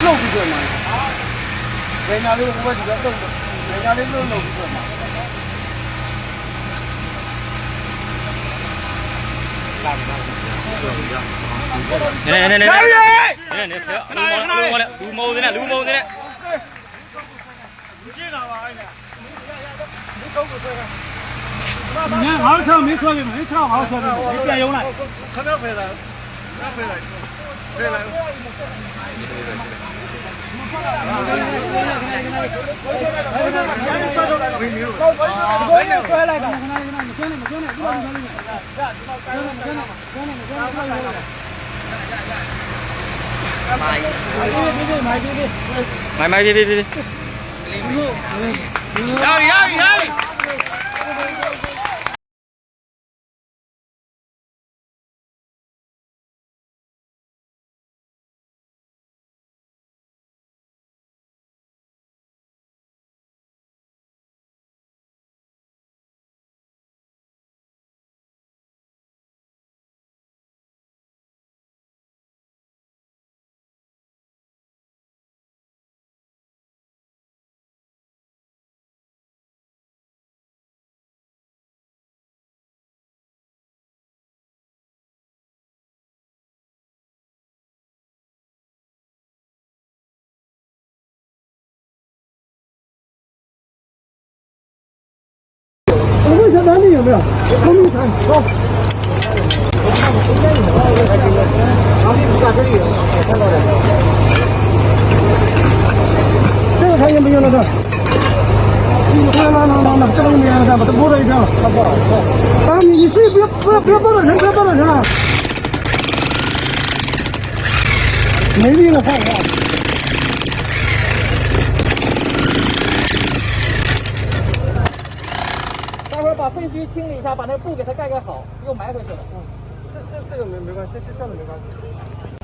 弄不准嘛？人家那个我这个弄，人家那个弄不准嘛？你看好车没车的，没车好车的，没变油了。他那回来，那回来，回来。买，别。压力。哪里有没有？空地产走。这个产业没有了的。那，这个没有了，把它摸了一条。啊，你自己不要抱到人，不要抱到人了。没力了，看一下。把废墟清理一下，把那个布给它盖好，又埋回去了。这个没关系，这上面没关系。